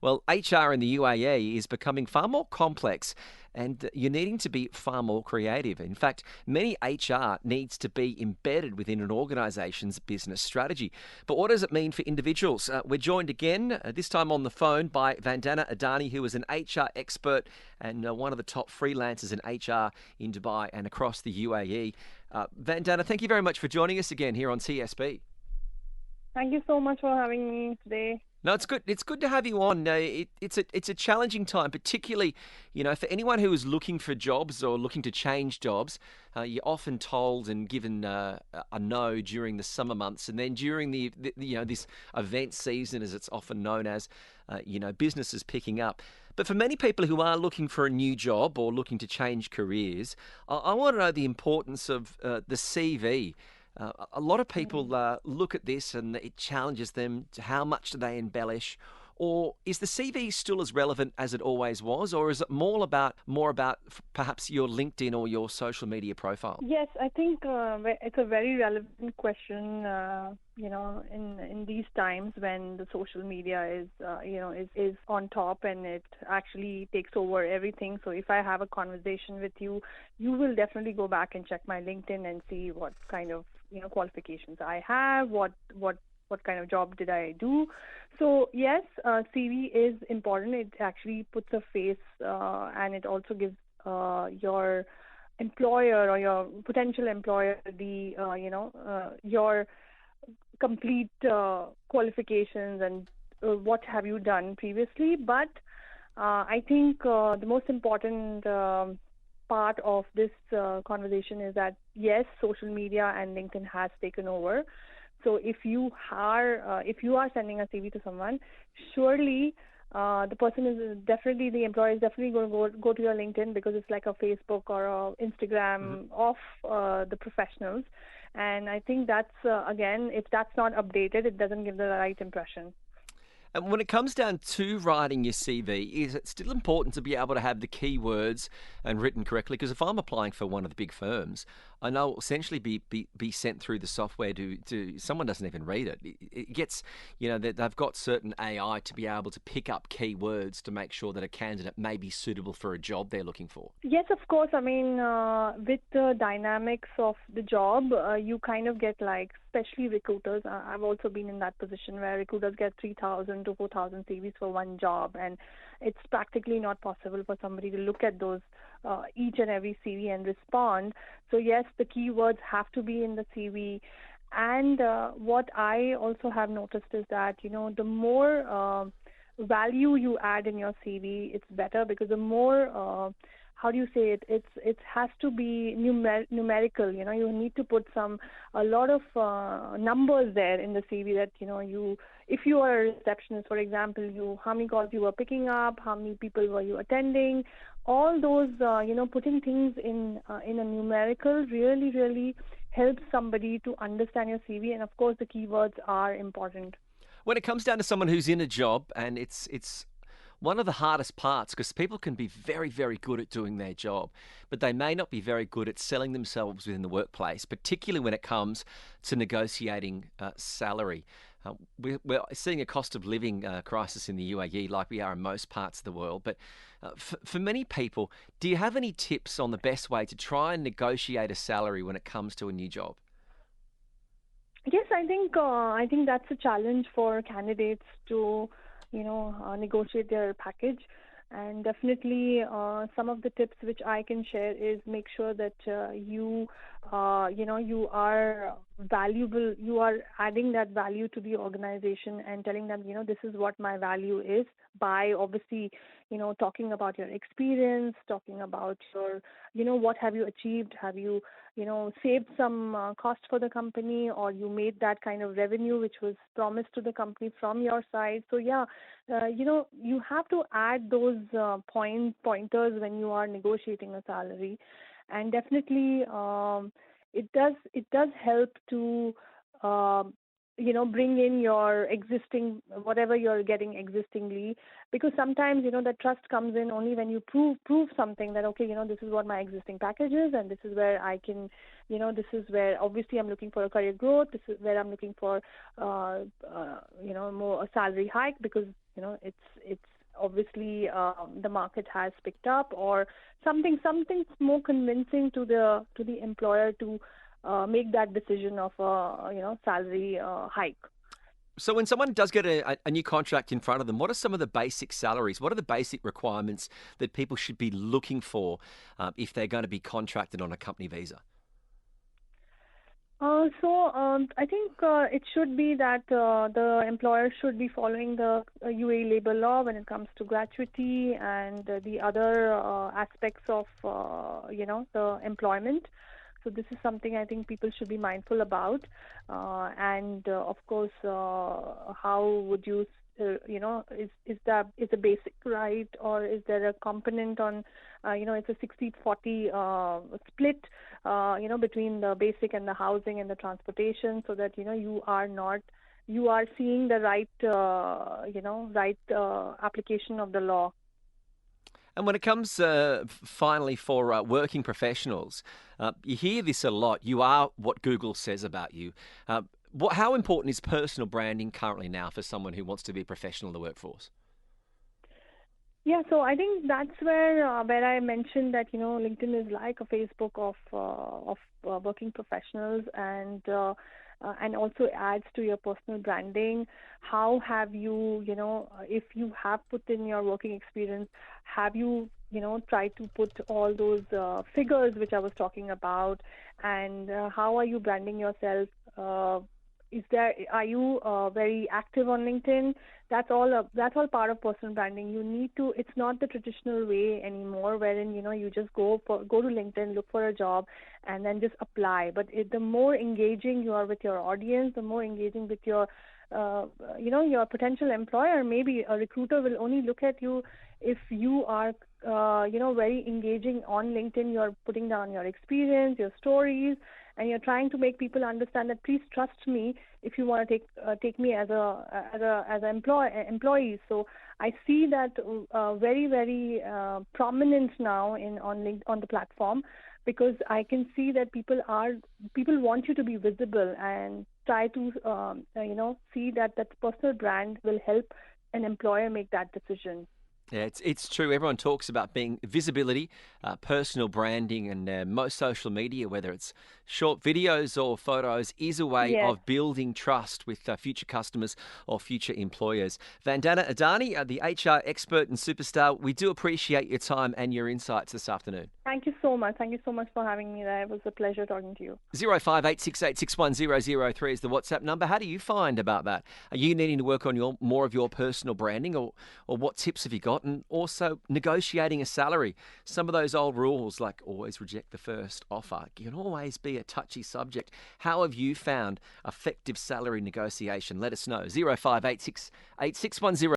Well, HR in the UAE is becoming far more complex and you're needing to be far more creative. In fact, many HR needs to be embedded within an organisation's business strategy. But what does it mean for individuals? We're joined again, this time on the phone, by Vandana Adnani, who is an HR expert and one of the top freelancers in HR in Dubai and across the UAE. Vandana, thank you very much for joining us again here on TSB. Thank you so much for having me today. No, it's good. It's good to have you on. It's a challenging time, particularly for anyone who is looking for jobs or looking to change jobs. You're often told and given a no during the summer months, and then during the this event season, as it's often known as, business is picking up. But for many people who are looking for a new job or looking to change careers, I want to know the importance of the CV. A lot of people Mm. look at this and it challenges them to how much do they embellish, or is the CV still as relevant as it always was, or is it more about perhaps your LinkedIn or your social media profile? Yes, I think it's a very relevant question. In these times when the social media is on top and it actually takes over everything. So if I have a conversation with you, you will definitely go back and check my LinkedIn and see what kind of qualifications I have, what kind of job did I do. So yes, CV is important. It actually puts a face, and it also gives your employer or your potential employer your complete qualifications and what have you done previously. But I think the most important part of this conversation is that yes, social media and LinkedIn has taken over. So if you are sending a CV to someone, surely the employer is definitely going to go to your LinkedIn, because it's like a Facebook or a Instagram of the professionals. And I think that's again, if that's not updated, it doesn't give the right impression. And when it comes down to writing your CV, is it still important to be able to have the keywords and written correctly? Because if I'm applying for one of the big firms, I know it will essentially be sent through the software to someone doesn't even read it. It gets, they've got certain AI to be able to pick up keywords to make sure that a candidate may be suitable for a job they're looking for. Yes, of course. I mean, with the dynamics of the job, you kind of get, like, especially recruiters. I've also been in that position where recruiters get 3,000 to 4,000 CVs for one job, and it's practically not possible for somebody to look at those each and every CV and respond. So yes, the keywords have to be in the CV. And what I also have noticed is that the more value you add in your CV, it's better, because the more how do you say it? It has to be numerical. You need to put a lot of numbers there in the CV, that if you are a receptionist, for example, how many calls you were picking up, how many people were you attending, all those putting things in a numerical really really helps somebody to understand your CV. And of course, the keywords are important. When it comes down to someone who's in a job, and it's one of the hardest parts, because people can be very, very good at doing their job, but they may not be very good at selling themselves within the workplace, particularly when it comes to negotiating salary. We're seeing a cost of living crisis in the UAE, like we are in most parts of the world. But for many people, do you have any tips on the best way to try and negotiate a salary when it comes to a new job? Yes, I think that's a challenge for candidates to, negotiate their package. And definitely, some of the tips which I can share is make sure that you are valuable. You are adding that value to the organization and telling them, this is what my value is, by obviously, talking about your experience, talking about your, what have you achieved? Have you, saved some cost for the company, or you made that kind of revenue which was promised to the company from your side? So yeah, you have to add those pointers when you are negotiating a salary. And definitely, it does help to um, bring in your existing, whatever you're getting existingly, because sometimes that trust comes in only when you prove something, that okay, this is what my existing package is, and this is where I can, this is where obviously I'm looking for a career growth, this is where I'm looking for more a salary hike, because it's obviously the market has picked up, or something more convincing to the employer to make that decision of a salary hike. So when someone does get a new contract in front of them, what are some of the basic salaries? What are the basic requirements that people should be looking for if they're going to be contracted on a company visa? I think it should be that the employer should be following the UAE labor law when it comes to gratuity and the other aspects of the employment. So this is something I think people should be mindful about. And of course, how would you, is a basic right, or is there a component on, it's a 60-40 split, between the basic and the housing and the transportation, so that, you are seeing the right, application of the law. And when it comes finally for working professionals, you hear this a lot. You are what Google says about you. How important is personal branding currently now for someone who wants to be a professional in the workforce? Yeah, so I think that's where I mentioned that LinkedIn is like a Facebook of working professionals, and also adds to your personal branding. How have you, if you have put in your working experience, have you, tried to put all those figures which I was talking about, and how are you branding yourself? Are you very active on LinkedIn? That's all part of personal branding. You need to. It's not the traditional way anymore, wherein you just go to LinkedIn, look for a job, and then just apply. But the more engaging you are with your audience, the more engaging with your your potential employer. Maybe a recruiter will only look at you if you are very engaging on LinkedIn. You're putting down your experience, your stories, and you're trying to make people understand that please trust me if you want to take me as an employee. So I see that very, very prominent now on the platform, because I can see that people want you to be visible and try to see that personal brand will help an employer make that decision. Yeah, it's true. Everyone talks about being visibility, personal branding, and most social media, whether it's short videos or photos, is a way Yes. of building trust with future customers or future employers. Vandana Adnani, the HR expert and superstar, we do appreciate your time and your insights this afternoon. Thank you so much. Thank you so much for having me there. It was a pleasure talking to you. 0586861003 is the WhatsApp number. How do you find about that? Are you needing to work on more of your personal branding, or what tips have you got? And also negotiating a salary. Some of those old rules, like always reject the first offer, can always be a touchy subject. How have you found effective salary negotiation? Let us know. 0586861003.